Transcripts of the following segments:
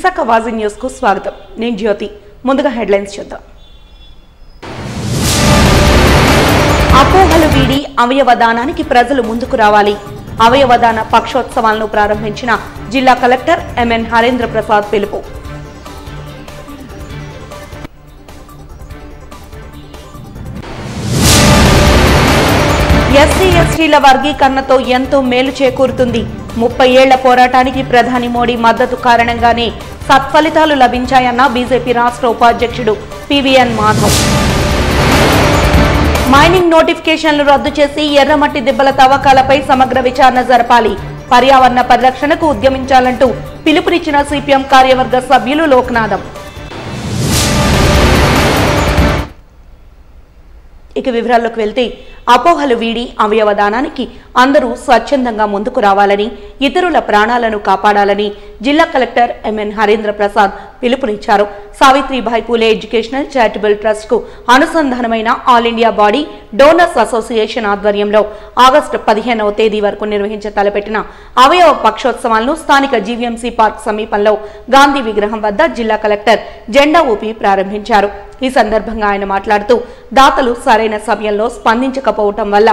Visakha వాజీ news కు స్వాగతం. నేను జ్యోతి. ముందుగా హెడ్లైన్స్ చూద్దాం. అపోహలు వీడి అవయవదానానికి ప్రజలు ముందుకు రావాలి. అవయవదాన పక్షోత్సవాలను ప్రారంభించిన జిల్లా కలెక్టర్ ఎంఎన్ హరేంద్ర ప్రసాద్ పిలుపు. ఎస్సీ ఎస్టీల వర్గీకరణతో ఎంతో మేలు చేకూరుతుంది. 30 ఏళ్ల పోరాటానికి ప్రధాని మోడీ మద్దతు కారణంగానే సత్ఫలితాలు లభించాయన్న బీజేపీ రాష్ట్ర ఉపాధ్యక్షుడు పివిఎన్ మాధవ్. మైనింగ్ నోటిఫికేషన్లు రద్దు చేసి ఎర్రమట్టి దిబ్బల తవ్వకాలపై సమగ్ర విచారణ జరపాలి. పర్యావరణ పరిరక్షణకు ఉద్యమించాలంటూ పిలుపునిచ్చిన సిపిఎం కార్యవర్గ సభ్యులు లోక్నాథం. ఇక వివరాల్లోకి వెళ్తే, అపోహలు వీడి అవయవదానానికి అందరూ స్వచ్ఛందంగా ముందుకు రావాలని, ఇతరుల ప్రాణాలను కాపాడాలని జిల్లా కలెక్టర్ ఎంఎన్ హరేంద్ర ప్రసాద్ పిలుపునిచ్చారు. Savitribai Phule educational charitable trust కు అనుసంధానమైన all India body donors association ఆధ్వర్యంలో ఆగస్టు 15వ తేదీ వరకు నిర్వహించ తలపెట్టిన అవయవ పక్షోత్సవాలను స్థానిక జీవీఎంసీ పార్క్ సమీపంలో గాంధీ విగ్రహం వద్ద జిల్లా కలెక్టర్ జెండా ఊపి ప్రారంభించారు. ఈ సందర్భంగా ఆయన మాట్లాడుతూ, దాతలు సరైన సమయంలో స్పందించకపోవటం వల్ల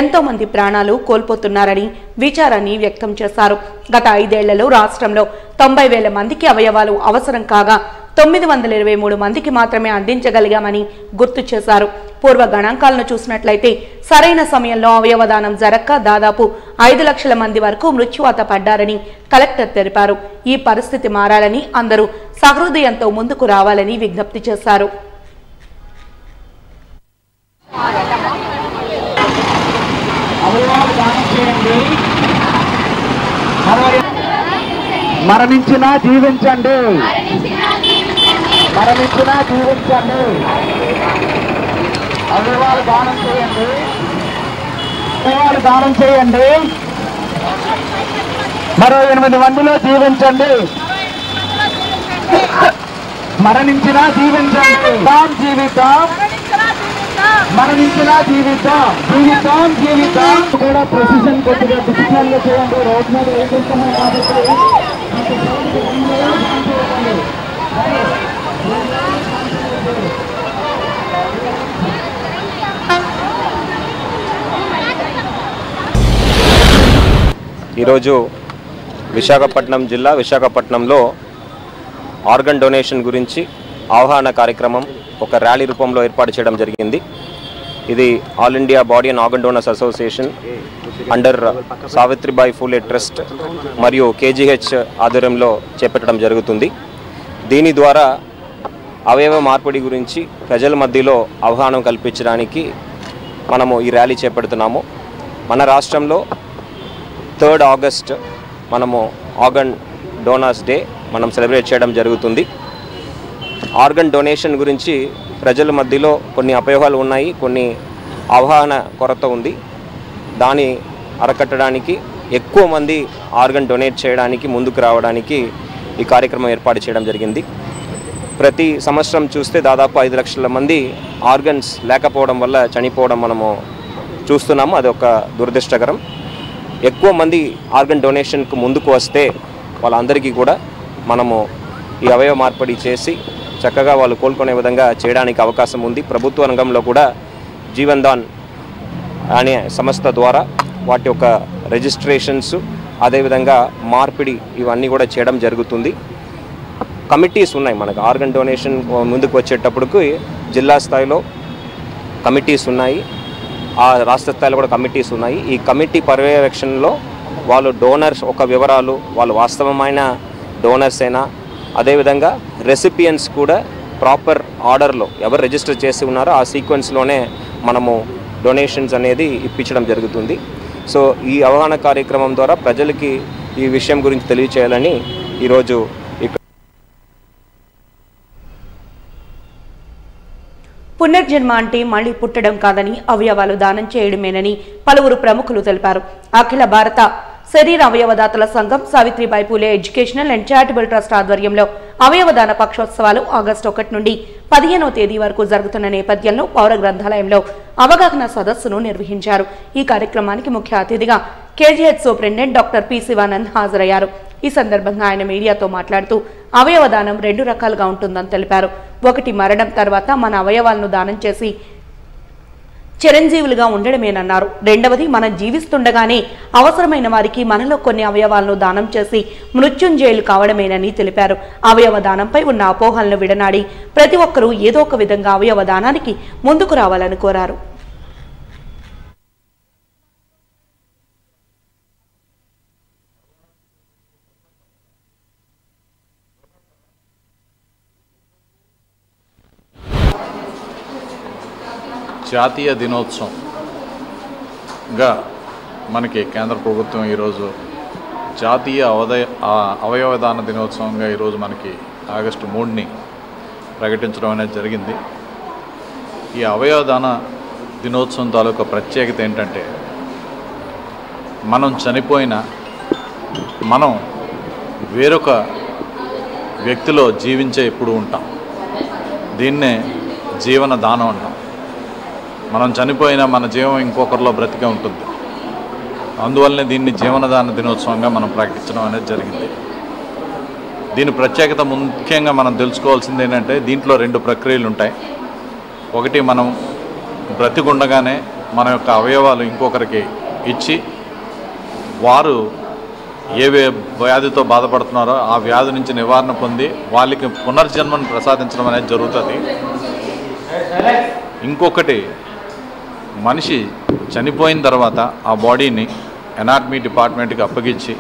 ఎంతో మంది ప్రాణాలు కోల్పోతున్నారని విచారాన్ని వ్యక్తం చేశారు. గత 5 ఏళ్లలో రాష్ట్రంలో 90,000 మందికి అవయవాలు అవసరం కాగా 923 మందికి మాత్రమే అందించగలిగామని గుర్తు చేశారు. పూర్వ గణాంకాలను చూసినట్లయితే సరైన సమయంలో అవయవదానం జరక్క దాదాపు 5 లక్షల మంది వరకు మృత్యువాత పడ్డారని కలెక్టర్ తెలిపారు. ఈ పరిస్థితి మారాలని అందరూ సహృదయంతో ముందుకు రావాలని విజ్ఞప్తి చేశారు. మరణించినా జీవించండి, మరణించినా జీవించండి. అవయవాలు దానం చేయండి, అవయవాలు దానం చేయండి. మరో 8 మందిలో జీవించండి. మరణించినా జీవించండి. జీవితం మరణించినా జీవితం, జీవితం జీవితం కూడా ప్రొసిషన్ కొద్దిగా డిసిప్లిన్ గా చేయండి. రోడ్ మీద ఏం చేస్తున్నాం కాబట్టి ఈరోజు విశాఖపట్నం జిల్లా విశాఖపట్నంలో ఆర్గన్ డొనేషన్ గురించి అవగాహన కార్యక్రమం ఒక ర్యాలీ రూపంలో ఏర్పాటు చేయడం జరిగింది. ఇది all India body and organ donors association under Savitribai Phule trust మరియు కేజీహెచ్ ఆధ్వర్యంలో చేపట్టడం జరుగుతుంది. దీని ద్వారా అవయవ మార్పిడి గురించి ప్రజల మధ్యలో అవగాహన కల్పించడానికి మనము ఈ ర్యాలీ చేపడుతున్నాము. మన రాష్ట్రంలో 3rd ఆగస్ట్ మనము ఆర్గన్ డోనర్స్ డే మనం సెలబ్రేట్ చేయడం జరుగుతుంది. ఆర్గన్ డొనేషన్ గురించి ప్రజల మధ్యలో కొన్ని అపోహలు ఉన్నాయి, కొన్ని అవగాహన కొరత ఉంది. దాన్ని అరకట్టడానికి ఎక్కువ మంది ఆర్గన్ డొనేట్ చేయడానికి ముందుకు రావడానికి ఈ కార్యక్రమం ఏర్పాటు చేయడం జరిగింది. ప్రతి సంవత్సరం చూస్తే దాదాపు 5 లక్షల మంది ఆర్గన్స్ లేకపోవడం వల్ల చనిపోవడం మనము చూస్తున్నాము. అది ఒక దురదృష్టకరం. ఎక్కువ మంది ఆర్గన్ డొనేషన్కు ముందుకు వస్తే వాళ్ళందరికీ కూడా మనము ఈ అవయవ మార్పిడి చేసి చక్కగా వాళ్ళు కోలుకునే విధంగా చేయడానికి అవకాశం ఉంది. ప్రభుత్వ రంగంలో కూడా జీవన్ దాన్ అనే సంస్థ ద్వారా వాటి యొక్క రిజిస్ట్రేషన్స్ అదేవిధంగా మార్పిడి ఇవన్నీ కూడా చేయడం జరుగుతుంది. కమిటీస్ ఉన్నాయి మనకు. ఆర్గన్ డొనేషన్ ముందుకు వచ్చేటప్పటికి జిల్లా స్థాయిలో కమిటీస్ ఉన్నాయి, ఆ రాష్ట్ర స్థాయిలో కూడా కమిటీస్ ఉన్నాయి. ఈ కమిటీ పర్యవేక్షణలో వాళ్ళు డోనర్స్ ఒక వివరాలు, వాళ్ళు వాస్తవమైన డోనర్స్ అయినా అదేవిధంగా రెసిపియన్స్ కూడా ప్రాపర్ ఆర్డర్లో ఎవరు రిజిస్టర్ చేసి ఉన్నారో ఆ సీక్వెన్స్లోనే మనము డొనేషన్స్ అనేది ఇప్పించడం జరుగుతుంది. సో ఈ అవగాహన కార్యక్రమం ద్వారా ప్రజలకి ఈ విషయం గురించి తెలియచేయాలని ఈరోజు పునర్జన్మ అంటే మళ్లీ పుట్టడం కాదని అవయవాలు దానం చేయడమేనని పలువురు ప్రముఖులు తెలిపారు. అఖిల భారత శరీర అవయవదాతల సంఘం Savitribai Phule educational and charitable trust ఆధ్వర్యంలో అవయవదాన పక్షోత్సవాలు ఆగస్టు 1 నుండి 15వ తేదీ వరకు జరుగుతున్న నేపథ్యంలో పౌర గ్రంథాలయంలో అవగాహన సదస్సును నిర్వహించారు. ఈ కార్యక్రమానికి ముఖ్య అతిథిగా KGH superintendent doctor P Shivanand హాజరయ్యారు. ఈ సందర్భంగా ఆయన మీడియాతో మాట్లాడుతూ అవయవదానం 2 రకాలుగా ఉంటుందని తెలిపారు. ఒకటి మరణం తర్వాత మన అవయవాలను దానం చేసి చిరంజీవులుగా ఉండడమేనన్నారు. రెండవది మనం జీవిస్తుండగానే అవసరమైన వారికి మనలో కొన్ని అవయవాలను దానం చేసి మృత్యుంజయులు కావడమేనని తెలిపారు. అవయవ దానంపై ఉన్న అపోహలను విడనాడి ప్రతి ఒక్కరూ ఏదో ఒక విధంగా అవయవ దానానికి ముందుకు రావాలని కోరారు. జాతీయ దినోత్సవంగా మనకి కేంద్ర ప్రభుత్వం ఈరోజు జాతీయ అవయవదాన దినోత్సవంగా ఈరోజు మనకి ఆగస్టు 3ని ప్రకటించడం అనేది జరిగింది. ఈ అవయవదాన దినోత్సవం తాలూకా ప్రత్యేకత ఏంటంటే మనం చనిపోయిన మనం వేరొక వ్యక్తిలో జీవించే ఎప్పుడు ఉంటాం. దీన్నే జీవన దానం అంటాం. మనం చనిపోయినా మన జీవం ఇంకొకరిలో బ్రతికే ఉంటుంది. అందువల్లనే దీన్ని జీవనదాన దినోత్సవంగా మనం ప్రకటించడం అనేది జరిగింది. దీని ప్రత్యేకత ముఖ్యంగా మనం తెలుసుకోవాల్సింది ఏంటంటే దీంట్లో 2 ప్రక్రియలు ఉంటాయి. ఒకటి, మనం బ్రతికుండగానే మన యొక్క అవయవాలు ఇంకొకరికి ఇచ్చి వారు ఏ వ్యాధితో బాధపడుతున్నారో ఆ వ్యాధి నుంచి నివారణ పొంది వాళ్ళకి పునర్జన్మను ప్రసాదించడం అనేది జరుగుతుంది. ఇంకొకటి, మనిషి చనిపోయిన తర్వాత ఆ బాడీని ఎనాటమీ డిపార్ట్మెంట్కి అప్పగించి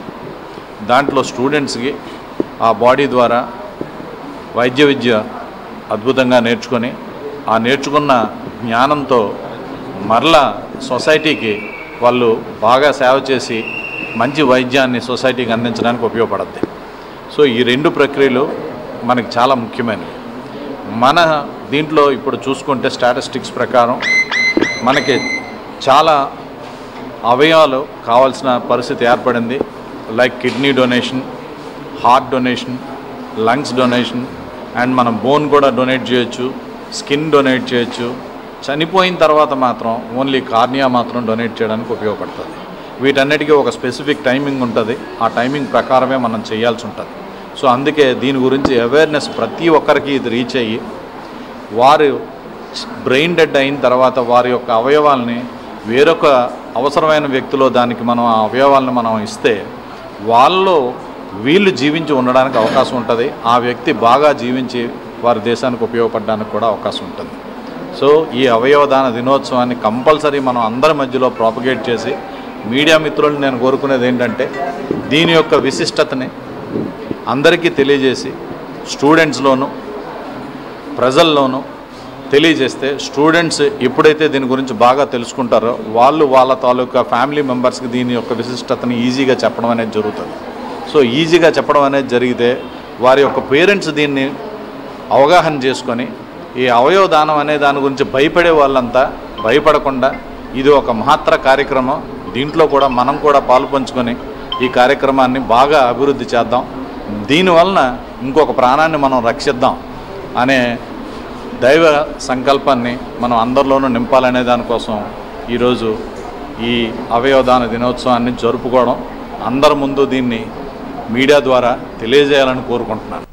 దాంట్లో స్టూడెంట్స్కి ఆ బాడీ ద్వారా వైద్య విద్య అద్భుతంగా నేర్చుకొని ఆ నేర్చుకున్న జ్ఞానంతో మరలా సొసైటీకి వాళ్ళు బాగా సేవ చేసి మంచి వైద్యాన్ని సొసైటీకి అందించడానికి ఉపయోగపడుతుంది. సో ఈ 2 ప్రక్రియలు మనకి చాలా ముఖ్యమైనవి. మన దీంట్లో ఇప్పుడు చూసుకుంటే స్టాటిస్టిక్స్ ప్రకారం మనకి చాలా అవయవాలు కావాల్సిన పరిస్థితి ఏర్పడింది. Like kidney donation, heart donation, lungs donation, and మనం బోన్ కూడా డొనేట్ చేయొచ్చు, స్కిన్ డొనేట్ చేయొచ్చు. చనిపోయిన తర్వాత మాత్రం ఓన్లీ కార్నియా మాత్రం డొనేట్ చేయడానికి ఉపయోగపడుతుంది. వీటన్నిటికీ ఒక స్పెసిఫిక్ టైమింగ్ ఉంటుంది. ఆ టైమింగ్ ప్రకారమే మనం చేయాల్సి ఉంటుంది. సో అందుకే దీని గురించి అవేర్నెస్ ప్రతి ఒక్కరికి ఇది రీచ్ అయ్యి వారు బ్రెయిన్ డెడ్ అయిన తర్వాత వారి యొక్క అవయవాల్ని వేరొక అవసరమైన వ్యక్తిలో దానికి మనం ఆ అవయవాలను మనం ఇస్తే వీళ్ళు జీవించి ఉండడానికి అవకాశం ఉంటుంది. ఆ వ్యక్తి బాగా జీవించి వారి దేశానికి ఉపయోగపడడానికి కూడా అవకాశం ఉంటుంది. సో ఈ అవయవదాన దినోత్సవాన్ని కంపల్సరీ మనం అందరి మధ్యలో ప్రాపగేట్ చేసి మీడియా మిత్రులను నేను కోరుకునేది ఏంటంటే దీని యొక్క విశిష్టతని అందరికీ తెలియజేసి స్టూడెంట్స్లోనూ ప్రజల్లోనూ తెలియజేస్తే స్టూడెంట్స్ ఎప్పుడైతే దీని గురించి బాగా తెలుసుకుంటారో వాళ్ళ తాలూకా ఫ్యామిలీ మెంబర్స్కి దీని యొక్క విశిష్టతని ఈజీగా చెప్పడం అనేది జరుగుతుంది. సో ఈజీగా చెప్పడం అనేది జరిగితే వారి యొక్క పేరెంట్స్ దీన్ని అవగాహన చేసుకొని ఈ అవయవ దానం అనే దాని గురించి భయపడే వాళ్ళంతా భయపడకుండా ఇది ఒక మహత్తర కార్యక్రమం, దీంట్లో కూడా మనం కూడా పాలు పంచుకొని ఈ కార్యక్రమాన్ని బాగా అభివృద్ధి చేద్దాం, దీనివలన ఇంకొక ప్రాణాన్ని మనం రక్షిద్దాం అనే దైవ సంకల్పాన్ని మనం అందరిలోనూ నింపాలనే దానికోసం ఈరోజు ఈ అవయవదాన దినోత్సవాన్ని జరుపుకోవడం, అందరి ముందు దీన్ని మీడియా ద్వారా తెలియజేయాలని కోరుకుంటున్నాను.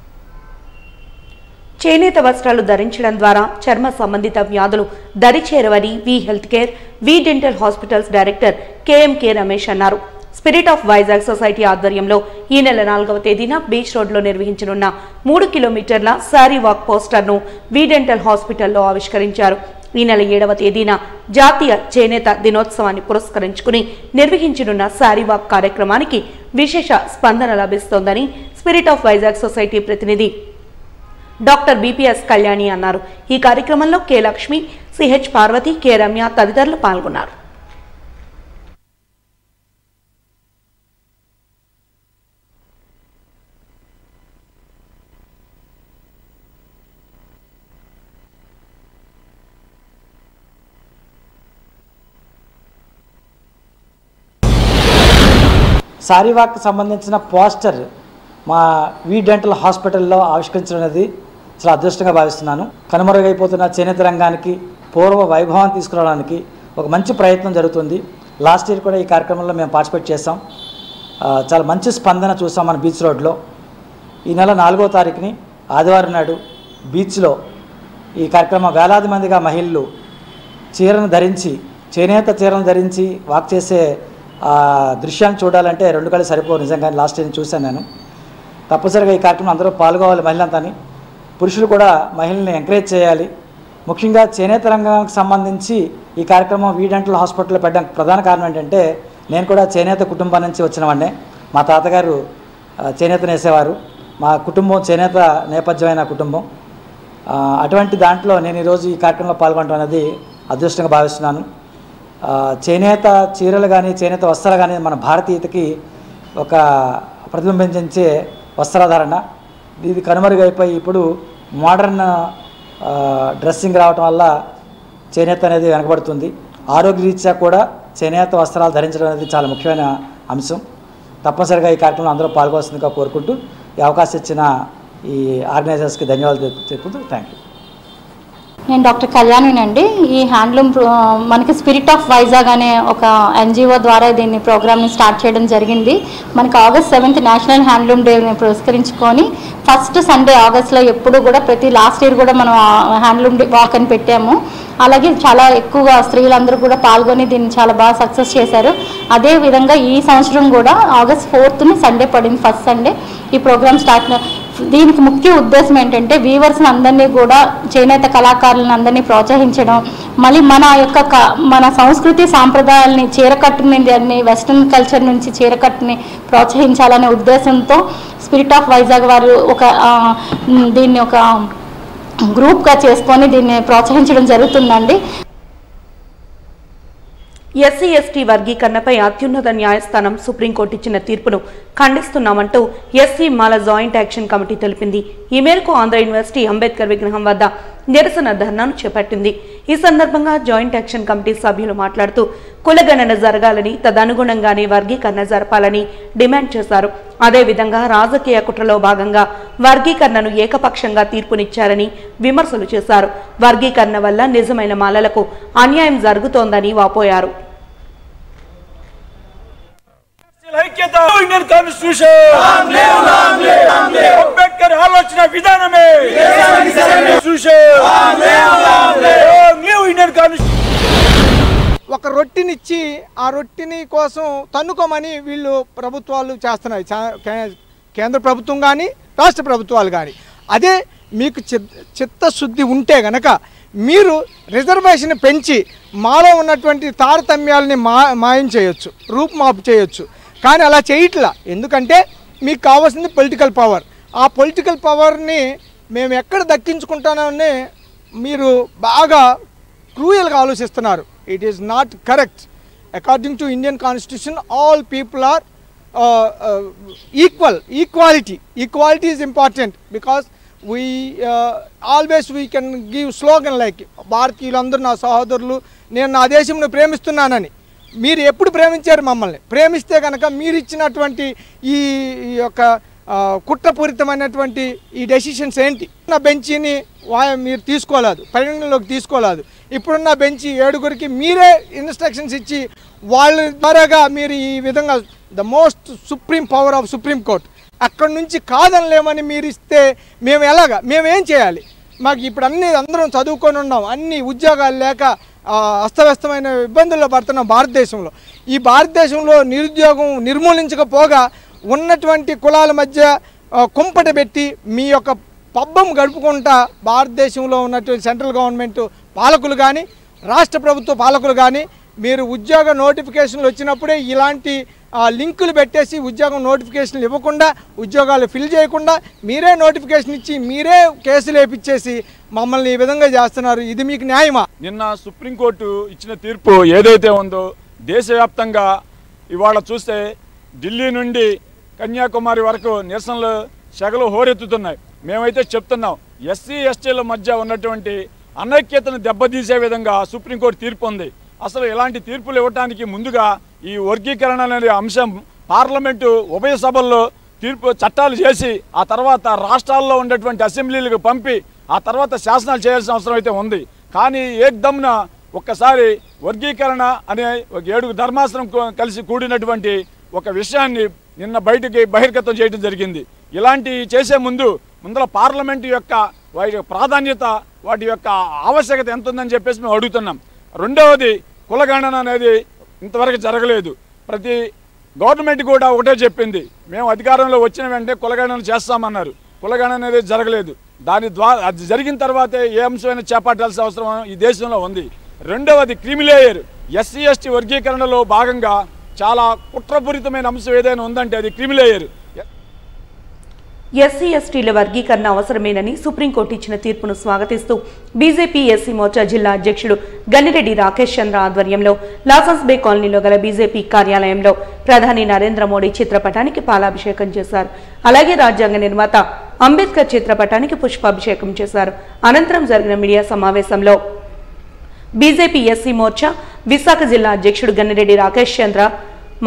చేనేత వస్త్రాలు ధరించడం ద్వారా చర్మ సంబంధిత వ్యాధులు దరిచేరవని V health care, V dental hospitals director K M K Ramesh అన్నారు. స్పిరిట్ ఆఫ్ వైజాగ్ సొసైటీ ఆధ్వర్యంలో ఈ నెల 4వ తేదీన బీచ్ రోడ్లో నిర్వహించనున్న 3 కిలోమీటర్ల శారీ వాక్ పోస్టర్ను వి డెంటల్ హాస్పిటల్లో ఆవిష్కరించారు. ఈ నెల 7వ తేదీన జాతీయ చేనేత దినోత్సవాన్ని పురస్కరించుకుని నిర్వహించనున్న శారీ వాక్ కార్యక్రమానికి విశేష స్పందన లభిస్తోందని స్పిరిట్ ఆఫ్ వైజాగ్ సొసైటీ ప్రతినిధి డాక్టర్ బిపిఎస్ కళ్యాణి అన్నారు. ఈ కార్యక్రమంలో K Lakshmi, CH Parvati, K Ramya తదితరులు పాల్గొన్నారు. శారీవాక్ సంబంధించిన పోస్టర్ మా వి డెంటల్ హాస్పిటల్లో ఆవిష్కరించినది చాలా అదృష్టంగా భావిస్తున్నాను. కనుమరుగైపోతున్న చేనేత రంగానికి పూర్వ వైభవాన్ని తీసుకురావడానికి ఒక మంచి ప్రయత్నం జరుగుతుంది. లాస్ట్ ఇయర్ కూడా ఈ కార్యక్రమంలో మేము పార్టిసిపేట్ చేస్తాం. చాలా మంచి స్పందన చూసాం మన బీచ్ రోడ్లో. ఈ నెల 4వ తారీఖుని ఆదివారం నాడు బీచ్లో ఈ కార్యక్రమం వేలాది మందిగా మహిళలు చీరను ధరించి, చేనేత చీరను ధరించి వాక్ చేసే దృశ్యాన్ని చూడాలంటే 2 కళ్ళు సరిపోవు. నిజంగా లాస్ట్ టైం చూశాను నేను. తప్పనిసరిగా ఈ కార్యక్రమం అందరూ పాల్గొవాలి, మహిళలంతాని. పురుషులు కూడా మహిళల్ని ఎంకరేజ్ చేయాలి. ముఖ్యంగా చేనేత రంగానికి సంబంధించి ఈ కార్యక్రమం వీ డెంటల్ హాస్పిటల్లో పెట్టడానికి ప్రధాన కారణం ఏంటంటే, నేను కూడా చేనేత కుటుంబం నుంచి వచ్చినవాడినే. మా తాతగారు చేనేత నేసేవారు. మా కుటుంబం చేనేత నేపథ్యమైన కుటుంబం. అటువంటి దాంట్లో నేను ఈరోజు ఈ కార్యక్రమంలో పాల్గొనడం అనేది అదృష్టంగా భావిస్తున్నాను. చేనేత చీరలు కానీ చేనేత వస్త్రాలు కానీ మన భారతీయతకి ఒక ప్రతిబింబించే వస్త్రాధారణ. ఇది కనుమరుగైపోయి ఇప్పుడు మోడర్న్ డ్రెస్సింగ్ రావటం వల్ల చేనేత అనేది వెనకబడుతుంది. ఆరోగ్యరీత్యా కూడా చేనేత వస్త్రాలు ధరించడం అనేది చాలా ముఖ్యమైన అంశం. తప్పనిసరిగా ఈ కార్యక్రమంలో అందరూ పాల్గొవలసిందిగా కోరుకుంటూ ఈ అవకాశం ఇచ్చిన ఈ ఆర్గనైజర్స్కి ధన్యవాదాలు చెప్పుతూ థ్యాంక్ యూ. నేను డాక్టర్ కళ్యాణినండి. ఈ హ్యాండ్లూమ్ మనకి స్పిరిట్ ఆఫ్ వైజాగ్ అనే ఒక ఎన్జిఓ ద్వారా దీన్ని ప్రోగ్రామ్ని స్టార్ట్ చేయడం జరిగింది. మనకి August 7th నేషనల్ హ్యాండ్లూమ్ డేని పురస్కరించుకొని ఫస్ట్ సండే ఆగస్ట్లో ఎప్పుడు కూడా ప్రతి లాస్ట్ ఇయర్ కూడా మనం హ్యాండ్లూమ్ డే వాక్ అని పెట్టాము. అలాగే చాలా ఎక్కువగా స్త్రీలందరూ కూడా పాల్గొని దీన్ని చాలా బాగా సక్సెస్ చేశారు. అదేవిధంగా ఈ సంవత్సరం కూడా August 4th సండే పడింది, ఫస్ట్ సండే ఈ ప్రోగ్రామ్ స్టార్ట్. దీనికి ముఖ్య ఉద్దేశం ఏంటంటే వీవర్స్ని అందరినీ కూడా, చేనేత కళాకారులను అందరినీ ప్రోత్సహించడం, మళ్ళీ మన సంస్కృతి సాంప్రదాయాలని, చీరకట్టుని, దాన్ని వెస్ట్రన్ కల్చర్ నుంచి చీరకట్టుని ప్రోత్సహించాలనే ఉద్దేశంతో స్పిరిట్ ఆఫ్ వైజాగ్ వారు దీన్ని ఒక గ్రూప్గా చేసుకొని దీన్ని ప్రోత్సహించడం జరుగుతుందండి. ఎస్సీ ఎస్టీ వర్గీకరణపై అత్యున్నత న్యాయస్థానం సుప్రీంకోర్టు ఇచ్చిన తీర్పును ఖండిస్తున్నామంటూ ఎస్సీ మాల జాయింట్ యాక్షన్ కమిటీ తెలిపింది. ఈ మేరకు ఆంధ్ర యూనివర్సిటీ అంబేద్కర్ విగ్రహం వద్ద నిరసన ధర్నాను చేపట్టింది. ఈ సందర్భంగా జాయింట్ యాక్షన్ కమిటీ సభ్యులు మాట్లాడుతూ కులగణన జరగాలని, తదనుగుణంగానే వర్గీకరణ జరపాలని డిమాండ్ చేశారు. అదేవిధంగా రాజకీయ కుట్రలో భాగంగా వర్గీకరణను ఏకపక్షంగా తీర్పునిచ్చారని విమర్శలు చేశారు. వర్గీకరణ వల్ల నిజమైన మాలలకు అన్యాయం జరుగుతోందని వాపోయారు. అంబేద్కర్ ఆలోచన విధానమే ఒక రొట్టినిచ్చి ఆ రొట్టిని కోసం తన్నుకోమని వీళ్ళు ప్రభుత్వాలు చేస్తున్నాయి, కేంద్ర ప్రభుత్వం కానీ రాష్ట్ర ప్రభుత్వాలు కానీ. అదే మీకు చిత్తశుద్ధి ఉంటే గనక మీరు రిజర్వేషన్ పెంచి మాలో ఉన్నటువంటి తారతమ్యాలని మాయం చేయొచ్చు, రూపుమాపు చేయొచ్చు. కానీ అలా చేయట్లా. ఎందుకంటే మీకు కావాల్సింది పొలిటికల్ పవర్. ఆ పొలిటికల్ పవర్ని మేము ఎక్కడ దక్కించుకుంటానని మీరు బాగా క్రూయల్గా ఆలోచిస్తున్నారు. It is not correct. According to Indian constitution all people are equal. Equality is important because always we can give slogan like భారతీయులందరూ నా సహోదరులు, నేను నా దేశంను ప్రేమిస్తున్నానని. మీరు ఎప్పుడు ప్రేమించారు మమ్మల్ని? ప్రేమిస్తే కనుక మీరు ఇచ్చినటువంటి ఈ యొక్క కుట్రపూరితమైనటువంటి ఈ డెసిషన్స్ ఏంటి? నా బెంచీని మీరు తీసుకోలేదు, పరిగణనలోకి తీసుకోలేదు. ఇప్పుడున్న బెంచీ 7గురికి మీరే ఇన్స్ట్రక్షన్స్ ఇచ్చి వాళ్ళ ద్వారాగా మీరు ఈ విధంగా the most supreme power of supreme court అక్కడి నుంచి కాదనలేమని మీరు ఇస్తే మేమేం చేయాలి? మాకు ఇప్పుడు అందరం చదువుకొని ఉన్నాం, అన్ని ఉద్యోగాలు లేక అస్తవ్యస్తమైన ఇబ్బందుల్లో పడుతున్నాం భారతదేశంలో. ఈ భారతదేశంలో నిరుద్యోగం నిర్మూలించకపోగా ఉన్నటువంటి కులాల మధ్య కుంపట పెట్టి మీ యొక్క పబ్బం గడుపుకుంటా భారతదేశంలో ఉన్నటువంటి సెంట్రల్ గవర్నమెంట్ పాలకులు కానీ రాష్ట్ర ప్రభుత్వ పాలకులు కానీ మీరు ఉద్యోగ నోటిఫికేషన్లు వచ్చినప్పుడే ఇలాంటి లింకులు పెట్టేసి ఉద్యోగం నోటిఫికేషన్లు ఇవ్వకుండా, ఉద్యోగాలు ఫిల్ చేయకుండా మీరే నోటిఫికేషన్ ఇచ్చి మీరే కేసులు వేపించేసి మమ్మల్ని ఈ విధంగా చేస్తున్నారు. ఇది మీకు న్యాయమా? నిన్న సుప్రీంకోర్టు ఇచ్చిన తీర్పు ఏదైతే ఉందో దేశవ్యాప్తంగా ఇవాళ చూస్తే ఢిల్లీ నుండి కన్యాకుమారి వరకు నిరసనలు సెగలు హోరెత్తుతున్నాయి. మేమైతే చెప్తున్నాం, ఎస్సీ ఎస్టీల మధ్య ఉన్నటువంటి అనైక్యతను దెబ్బతీసే విధంగా సుప్రీంకోర్టు తీర్పు ఉంది. అసలు ఇలాంటి తీర్పులు ఇవ్వడానికి ముందుగా ఈ వర్గీకరణ అనే అంశం పార్లమెంటు ఉభయ సభల్లో చట్టాలు చేసి ఆ తర్వాత రాష్ట్రాల్లో ఉన్నటువంటి అసెంబ్లీలకు పంపి ఆ తర్వాత శాసనాలు చేయాల్సిన అవసరం అయితే ఉంది. కానీ ఏకదమ్మున ఒక్కసారి వర్గీకరణ అనే 7 ధర్మాసనం కలిసి కూడినటువంటి ఒక విషయాన్ని నిన్న బయటికి బహిర్గతం చేయడం జరిగింది. ఇలాంటివి చేసే ముందర పార్లమెంటు యొక్క వాటి ప్రాధాన్యత, వాటి యొక్క ఆవశ్యకత ఎంత ఉందని చెప్పేసి మేము అడుగుతున్నాం. రెండవది, కులగణన అనేది ఇంతవరకు జరగలేదు. ప్రతి గవర్నమెంట్ కూడా ఒకటే చెప్పింది, మేము అధికారంలో వచ్చిన వెంటనే కులగణన చేస్తామన్నారు. కులగణన అనేది జరగలేదు. దాని ద్వారా అది జరిగిన తర్వాతే ఏ అంశమైనా చేపట్టాల్సిన అవసరం ఈ దేశంలో ఉంది. రెండవది, క్రిమిలేయర్ ఎస్సీ ఎస్టీ వర్గీకరణలో భాగంగా చాలా కుట్రపూరితమైన అంశం ఏదైనా ఉందంటే అది క్రిమిలేయర్. ఎస్సీ ఎస్టీల వర్గీకరణ అవసరమేనని సుప్రీంకోర్టు ఇచ్చిన తీర్పును స్వాగతిస్తూ బీజేపీ ఎస్సీ మోర్చా జిల్లా అధ్యక్షుడు గన్నిరెడ్డి రాకేష్ చంద్ర ఆధ్వర్యంలో లాసన్స్ బే కాలనీలో గల బీజేపీ కార్యాలయంలో ప్రధాని నరేంద్ర మోడీ చిత్రపటానికి పాలాభిషేకం చేశారు. అలాగే రాజ్యాంగ నిర్మాత అంబేద్కర్ చిత్రపటానికి పుష్పాభిషేకం చేశారు. అనంతరం జరిగిన మీడియా సమావేశంలో బీజేపీ ఎస్సీ మోర్చా విశాఖ జిల్లా అధ్యక్షుడు గన్నిరెడ్డి రాకేష్ చంద్ర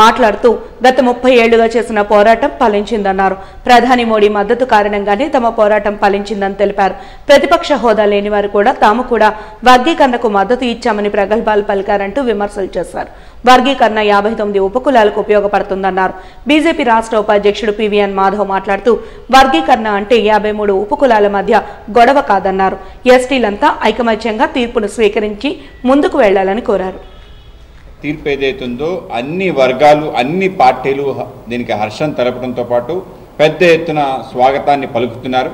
మాట్లాడుతూ గత 30 ఏళ్లుగా చేసిన పోరాటం ఫలించిందన్నారు. ప్రధాని మోడీ మద్దతు కారణంగానే తమ పోరాటం ఫలించిందని తెలిపారు. ప్రతిపక్ష హోదా లేని వారు కూడా తాము కూడా వర్గీకరణకు మద్దతు ఇచ్చామని ప్రగల్భాలు పలికారంటూ విమర్శలు చేశారు. వర్గీకరణ 59 ఉపకులాలకు ఉపయోగపడుతుందన్నారు. బీజేపీ రాష్ట్ర ఉపాధ్యక్షుడు పివిఎన్ మాధవ్ మాట్లాడుతూ వర్గీకరణ అంటే 53 ఉపకులాల మధ్య గొడవ కాదన్నారు. ఎస్టీలంతా ఐకమత్యంగా తీర్పును స్వీకరించి ముందుకు వెళ్లాలని కోరారు. తీర్పు ఏదైతుందో అన్ని వర్గాలు, అన్ని పార్టీలు దీనికి హర్షం తెలపడంతో పాటు పెద్ద ఎత్తున స్వాగతాన్ని పలుకుతున్నారు.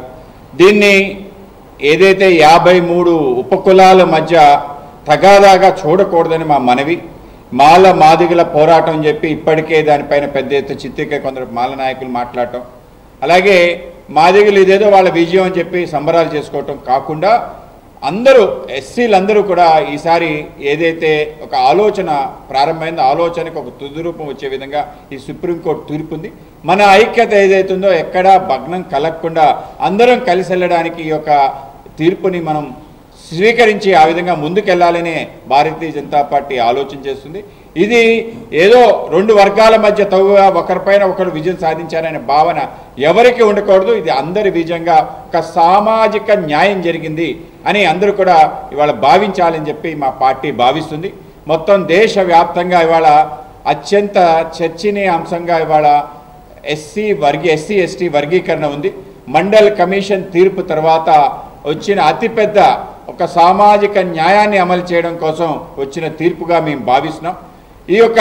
దీన్ని ఏదైతే 53 ఉపకులాల మధ్య తగాదాగా చూడకూడదని మా మనవి. మాల మాదిగల పోరాటం అని చెప్పి ఇప్పటికే దానిపైన పెద్ద ఎత్తు చిత్రీకరణ కొందరు మాల నాయకులు మాట్లాడటం, అలాగే మాదిగలు ఇదేదో వాళ్ళ విజయం అని చెప్పి సంబరాలు చేసుకోవటం కాకుండా అందరూ ఎస్సీలందరూ కూడా ఈసారి ఏదైతే ఒక ఆలోచన ప్రారంభమైందో ఆలోచనకు ఒక తుది రూపం వచ్చే విధంగా ఈ సుప్రీంకోర్టు తీర్పు ఉంది. మన ఐక్యత ఏదైతుందో ఎక్కడా భగ్నం కలగకుండా అందరం కలిసి వెళ్ళడానికి ఈ యొక్క తీర్పుని మనం స్వీకరించి ఆ విధంగా ముందుకెళ్లాలనే భారతీయ జనతా పార్టీ ఆలోచన చేస్తుంది. ఇది ఏదో 2 వర్గాల మధ్య తవ్వుగా ఒకరిపైన ఒకరు విజయం సాధించారనే భావన ఎవరికి ఉండకూడదు. ఇది అందరి విజయంగా ఒక సామాజిక న్యాయం జరిగింది అని అందరూ కూడా ఇవాళ భావించాలని చెప్పి మా పార్టీ భావిస్తుంది. మొత్తం దేశవ్యాప్తంగా ఇవాళ అత్యంత చర్చనీయ అంశంగా ఇవాళ ఎస్సీ ఎస్టీ వర్గీకరణ ఉంది. మండల్ కమిషన్ తీర్పు తర్వాత వచ్చిన అతిపెద్ద ఒక సామాజిక న్యాయాన్ని అమలు చేయడం కోసం వచ్చిన తీర్పుగా మేము భావిస్తున్నాం. ఈ యొక్క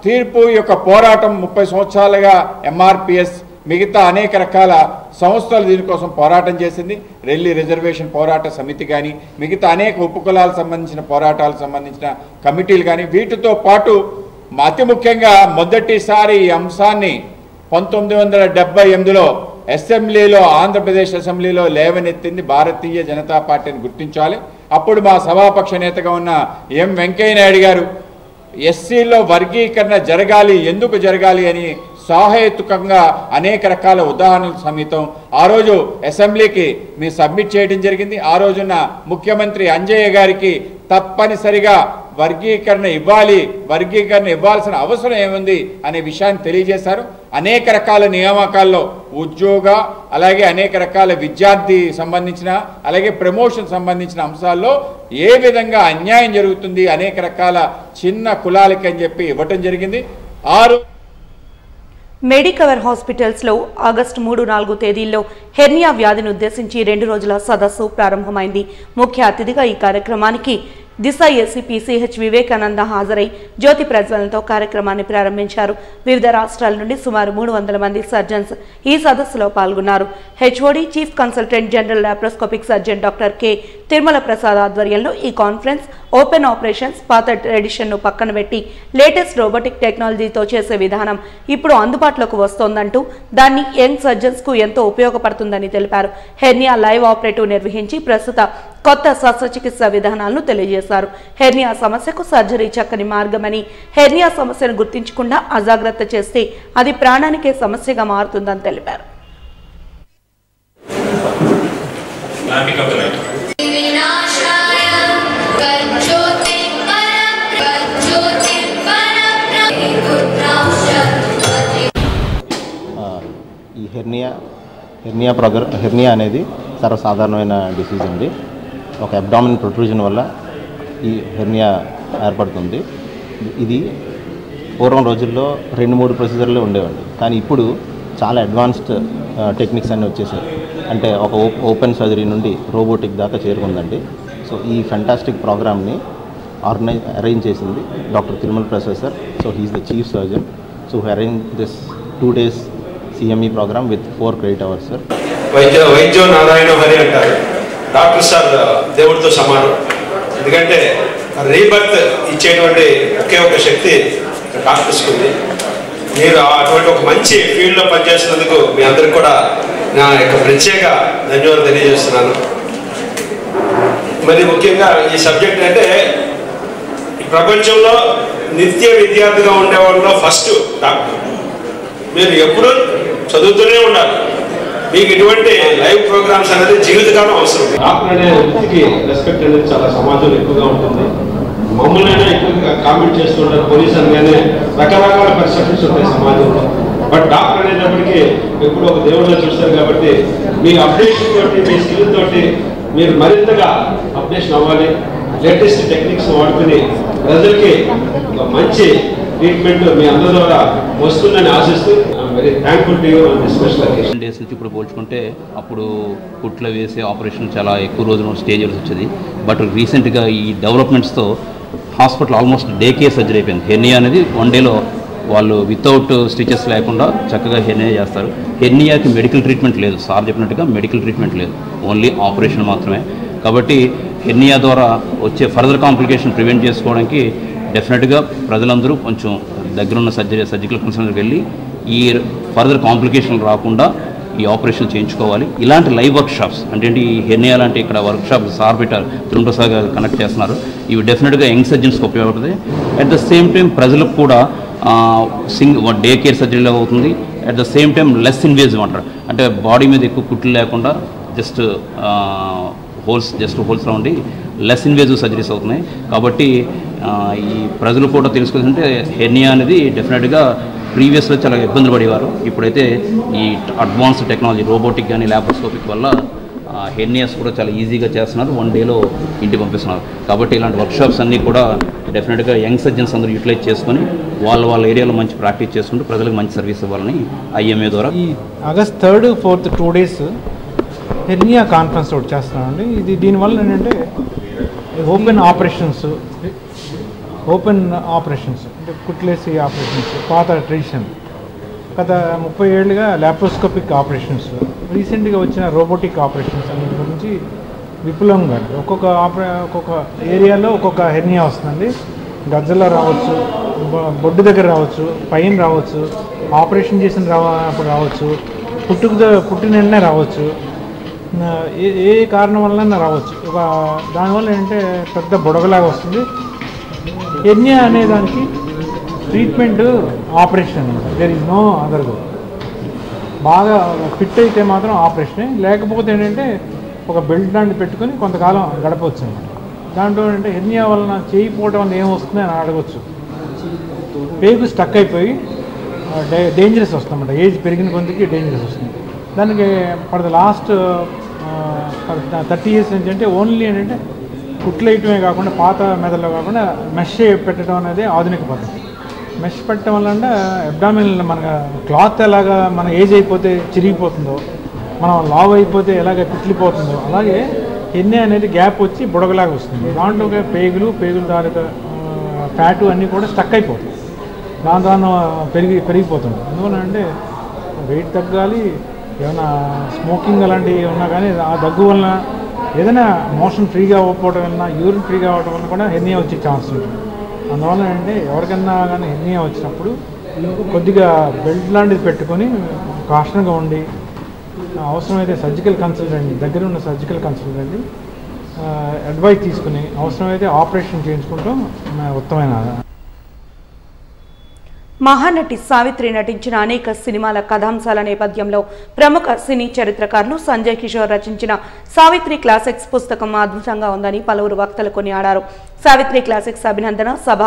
తీర్పు, ఈ యొక్క పోరాటం 30 సంవత్సరాలుగా ఎంఆర్పిఎస్ మిగతా అనేక రకాల సంస్థలు దీనికోసం పోరాటం చేసింది. రెల్లి రిజర్వేషన్ పోరాట సమితి కానీ, మిగతా అనేక ఉపకులాలకు సంబంధించిన పోరాటాలకు సంబంధించిన కమిటీలు కానీ, వీటితో పాటు అతి ముఖ్యంగా మొదటిసారి ఈ అంశాన్ని 1978లో అసెంబ్లీలో, ఆంధ్రప్రదేశ్ అసెంబ్లీలో లేవనెత్తింది భారతీయ జనతా పార్టీని గుర్తించాలి. అప్పుడు మా సభాపక్ష నేతగా ఉన్న ఎం వెంకయ్య నాయుడు గారు ఎస్సీలో వర్గీకరణ జరగాలి, ఎందుకు జరగాలి అని సాహేతుకంగా అనేక రకాల ఉదాహరణల సమితం ఆ రోజు అసెంబ్లీకి మేము సబ్మిట్ చేయడం జరిగింది. ఆ రోజున ముఖ్యమంత్రి అంజయ్య గారికి తప్పనిసరిగా వర్గీకరణ ఇవ్వాల్సిన అవసరం ఏముంది అనే విషయాన్ని తెలియజేశారు. అనేక రకాల నియామకాల్లో ఉద్యోగ, అలాగే అనేక రకాల విద్యార్థి సంబంధించిన, అలాగే ప్రమోషన్ సంబంధించిన అంశాల్లో ఏ విధంగా అన్యాయం జరుగుతుంది అనేక రకాల చిన్న కులాలకి అని చెప్పి ఇవ్వటం జరిగింది. మెడికవర్ హాస్పిటల్స్ లో ఆగస్టు 3-4 తేదీల్లో హెర్నియా వ్యాధిని ఉద్దేశించి 2 రోజుల సదస్సు ప్రారంభమైంది. ముఖ్య అతిథిగా ఈ కార్యక్రమానికి దిశ ఏసీపీ సిహెచ్ వివేకానంద హాజరై జ్యోతి ప్రజ్వలనతో కార్యక్రమాన్ని ప్రారంభించారు. వివిధ రాష్ట్రాల నుండి సుమారు 300 మంది సర్జన్స్ ఈ సదస్సులో పాల్గొన్నారు. HOD chief consultant general laparoscopic surgeon doctor K Tirumala Prasad ఆధ్వర్యంలో ఈ కాన్ఫరెన్స్ ఓపెన్ ఆపరేషన్స్ పాత ట్రెడిషన్ను పక్కన పెట్టి లేటెస్ట్ రోబోటిక్ టెక్నాలజీతో చేసే విధానం ఇప్పుడు అందుబాటులోకి వస్తోందంటూ దాన్ని యంగ్ సర్జన్స్కు ఎంతో ఉపయోగపడుతుందని తెలిపారు. హెర్నియా లైవ్ ఆపరేటివ్ నిర్వహించి ప్రస్తుత కొత్త శస్త్రచికిత్స విధానాలను తెలియజేశారు. హెర్నియా సమస్యకు సర్జరీ చక్కని మార్గమని, హెర్నియా సమస్యను గుర్తించకుండా అజాగ్రత్త చేస్తే అది ప్రాణానికే సమస్యగా మారుతుందని తెలిపారు. ఈ హెర్నియా అనేది సర్వసాధారణమైన డిసీజ్ అండి. ఒక అబ్డామినల్ ప్రొట్రూజన్ వల్ల ఈ హెర్నియా ఏర్పడుతుంది. ఇది పూర్వం రోజుల్లో 2-3 ప్రొసీజర్లు ఉండేవండి. కానీ ఇప్పుడు చాలా అడ్వాన్స్డ్ టెక్నిక్స్ అన్నీ వచ్చేసాయి. అంటే ఒక ఓపెన్ సర్జరీ నుండి రోబోటిక్ దాకా చేరుకుందండి. సో ఈ ఫెంటాస్టిక్ ప్రోగ్రామ్ని అరేంజ్ చేసింది doctor Tirumala Prasad sir. So he is the chief surgeon. So arrange this 2 days CME program with 4 credit hours, sir. వైద్యో నారాయణ హరి అంటారు. డాక్టర్ సార్ దేవుడితో సమానం. ఎందుకంటే రీబర్త్ ఇచ్చేటువంటి ఒకే ఒక శక్తి డాక్టర్స్కి ఉంది. మీరు అటువంటి ఒక మంచి ఫీల్డ్లో పనిచేస్తున్నందుకు మీ అందరికి కూడా నా యొక్క ప్రత్యేక ధన్యవాదాలు తెలియజేస్తున్నాను. మరి ముఖ్యంగా ఈ సబ్జెక్ట్ అంటే ప్రపంచంలో నిత్య విద్యార్థిగా ఉండేవాళ్ళలో ఫస్ట్ డాక్టర్. మీరు ఎప్పుడూ చదువుతూనే ఉండాలి. మీకు ఇటువంటి లైవ్ ప్రోగ్రామ్స్ అనేది జీవితకాలం అవసరం. డాక్టర్ అనే వ్యక్తికి రెస్పెక్ట్ అనేది చాలా సమాజంలో ఎక్కువగా ఉంటుంది. మమ్మల్ని ఎక్కువగా కామెంట్ చేస్తుంటారు. పోలీస్ అనగానే రకరకాల పర్సెప్షన్స్ ఉంటాయి సమాజంలో. బట్ డాక్టర్ అనేటప్పటికీ ఎప్పుడు ఒక దేవుడిలో చూస్తారు కాబట్టి మీ అప్డేషన్ తోటి మీ స్కిల్ తోటి మీరు మరింతగా అప్డేషన్ అవ్వాలి. లేటెస్ట్ టెక్నిక్స్ వాడుకుని ప్రజలకి ఒక మంచి ట్రీట్మెంట్ మీ అందరి ద్వారా వస్తుందని ఆశిస్తూ very thankful to you on this special occasion. Days నుంచి ఇప్పుడు పోల్చుకుంటే అప్పుడు కుట్లు వేసే ఆపరేషన్ చాలా ఎక్కువ రోజులు స్టేజెస్ వచ్చేది. బట్ రీసెంట్గా ఈ డెవలప్మెంట్స్తో hospital almost day care surgery అయిపోయింది. హెర్నియా అనేది 1 day వాళ్ళు వితౌట్ స్టిచెస్ లేకుండా చక్కగా హెర్నియా చేస్తారు. హెర్నియాకి మెడికల్ ట్రీట్మెంట్ లేదు. సార్ చెప్పినట్టుగా మెడికల్ ట్రీట్మెంట్ లేదు, ఓన్లీ ఆపరేషన్ మాత్రమే. కాబట్టి హెర్నియా ద్వారా వచ్చే ఫర్దర్ కాంప్లికేషన్ ప్రివెంట్ చేసుకోవడానికి డెఫినెట్గా ప్రజలందరూ కొంచెం దగ్గరున్న సర్జికల్ కన్సల్టెంట్కి వెళ్ళి ఈ ఫర్దర్ కాంప్లికేషన్లు రాకుండా ఈ ఆపరేషన్ చేయించుకోవాలి. ఇలాంటి లైవ్ వర్క్ షాప్స్ అంటే ఈ హెర్నియా లాంటి ఇక్కడ వర్క్ షాప్ సార్ పెట్టారు, తిరుమల ప్రసాద్ గారు కనెక్ట్ చేస్తున్నారు. ఇవి డెఫినెట్గా యంగ్ సర్జన్స్కి ఉపయోగపడుతుంది. అట్ ద సేమ్ టైం ప్రజలకు కూడా డే కేర్ సర్జరీలో అవుతుంది. At the same time less invasive అంటారు. అంటే బాడీ మీద ఎక్కువ కుట్లు లేకుండా జస్ట్ హోల్స్లో ఉండి లెస్ ఇన్వేజివ్ సర్జరీస్ అవుతున్నాయి. కాబట్టి ఈ ప్రజలు కూడా తెలుసుకుంటే హెర్నియా అనేది డెఫినెట్గా ప్రీవియస్లో చాలా ఇబ్బందులు పడేవారు. ఇప్పుడైతే ఈ అడ్వాన్స్డ్ టెక్నాలజీ రోబోటిక్ కానీ ల్యాప్రోస్కోపిక్ వల్ల హెర్నియాస్ కూడా చాలా ఈజీగా చేస్తున్నారు. 1 day ఇంటికి పంపిస్తున్నారు. కాబట్టి ఇలాంటి వర్క్షాప్స్ అన్నీ కూడా డెఫినెట్గా యంగ్ సర్జన్స్ అందరూ యూటిలైజ్ చేసుకొని వాళ్ళ ఏరియాలో మంచి ప్రాక్టీస్ చేసుకుంటూ ప్రజలకు మంచి సర్వీస్ ఇవ్వాలని IMA ద్వారా ఈ August 3rd, 4th 2 days hernia conference ఒకటి చేస్తున్నామండి. ఇది దీనివల్ల ఏంటంటే ఓపెన్ ఆపరేషన్స్ అంటే కుట్లేసి ఆపరేషన్స్ పాత ట్రెడిషన్. గత 30 ఏళ్ళుగా ల్యాప్రోస్కోపిక్ ఆపరేషన్స్, రీసెంట్గా వచ్చిన రోబోటిక్ ఆపరేషన్స్ అన్నిటి గురించి విపులంగా ఒక్కొక్క ఏరియాలో ఒక్కొక్క హెర్నియా వస్తుందండి. గజ్జల్లో రావచ్చు, బొడ్డు దగ్గర రావచ్చు, పైన రావచ్చు, ఆపరేషన్ చేసిన అప్పుడు రావచ్చు, పుట్టిన వెంటనే రావచ్చు, ఏ కారణం వల్ల రావచ్చు. దానివల్ల ఏంటంటే పెద్ద బుడగలాగా వస్తుంది. హెర్నియా అనే దానికి treatment operation, there is no other go. బాగా ఫిట్ అయితే మాత్రం ఆపరేషనే, లేకపోతే ఏంటంటే ఒక బెల్ట్ లాంటి పెట్టుకొని కొంతకాలం గడపవచ్చు అనమాట. దాంట్లో ఏంటంటే హెర్నియా వలన చేయిపోవడం వల్ల ఏమొస్తుంది అని అడగచ్చు. పేగు స్టక్ అయిపోయి డేంజరస్ వస్తుందన్నమాట. ఏజ్ పెరిగిన కొద్దికి డేంజరస్ వస్తుంది. దానికి ఫర్ ద లాస్ట్ 30 years నుంచి అంటే ఓన్లీ ఏంటంటే కుట్లు వేయటమే కాకుండా పాత మెదడులో కాకుండా మెష్ పెట్టడం అనేది ఆధునిక పద్ధతి. మెష్ పెట్టడం వల్ల అంటే అబ్డామినల్ మన క్లాత్ ఎలాగా మన ఏజ్ అయిపోతే చిరిగిపోతుందో, మనం లావ్ అయిపోతే ఎలాగ పిట్లిపోతుందో, అలాగే హెర్నియా అనేది గ్యాప్ వచ్చి బుడగలాగా వస్తుంది. దాంట్లో పేగులు తాలూకా ఫ్యాటు అన్నీ కూడా స్టక్ అయిపోతుంది. దాని పెరిగిపోతుంది. అందువల్ల అంటే వెయిట్ తగ్గాలి, ఏమైనా స్మోకింగ్ అలాంటివి ఉన్నా కానీ ఆ దగ్గు వలన ఏదైనా మోషన్ ఫ్రీగా అవ్వకపోవడం వలన, యూరిన్ ఫ్రీగా అవ్వడం వలన కూడా హెర్నియా వచ్చే ఛాన్స్ ఉంటుంది. అందువల్ల అంటే ఎవరికన్నా కానీ హెర్నియా వచ్చినప్పుడు కొద్దిగా బెల్ట్ లాంటిది పెట్టుకొని కాషన్గా ఉండి అవసరమైతే సర్జికల్ కన్సల్టెంట్ దగ్గర ఉన్న సర్జికల్ కన్సల్టెంట్ అడ్వైస్ తీసుకుని అవసరమైతే ఆపరేషన్ చేయించుకుంటాం ఉత్తమైన. మహానటి సావిత్రి నటించిన అనేక సినిమాల కథాంశాల నేపథ్యంలో ప్రముఖ సినీ చరిత్రకారులు సంజయ్ కిషోర్ రచించిన సావిత్రి క్లాసిక్స్ పుస్తకం అద్భుతంగా ఉందని పలువురు వక్తలు కొనియాడారు. సావిత్రి క్లాసిక్స్ అభినందన సభ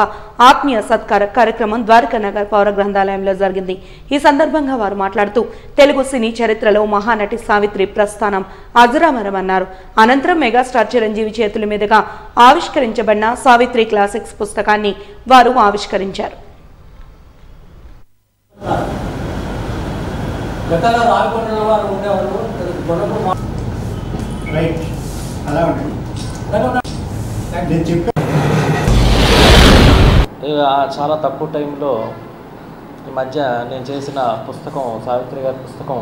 ఆత్మీయ సత్కార కార్యక్రమం ద్వారకానగర్ పౌర గ్రంథాలయంలో జరిగింది. ఈ సందర్భంగా వారు మాట్లాడుతూ తెలుగు సినీ చరిత్రలో మహానటి సావిత్రి ప్రస్థానం అజరామరమన్నారు. అనంతరం మెగాస్టార్ చిరంజీవి చేతుల మీదుగా ఆవిష్కరించబడిన సావిత్రి క్లాసిక్స్ పుస్తకాన్ని వారు ఆవిష్కరించారు. గతంలో రాయకొండ వారు ఉండేవాళ్ళు గొడవ రైట్ అలా ఉంటుంది చాలా తక్కువ టైంలో ఈ మధ్య నేను చేసిన పుస్తకం సావిత్రి గారి పుస్తకం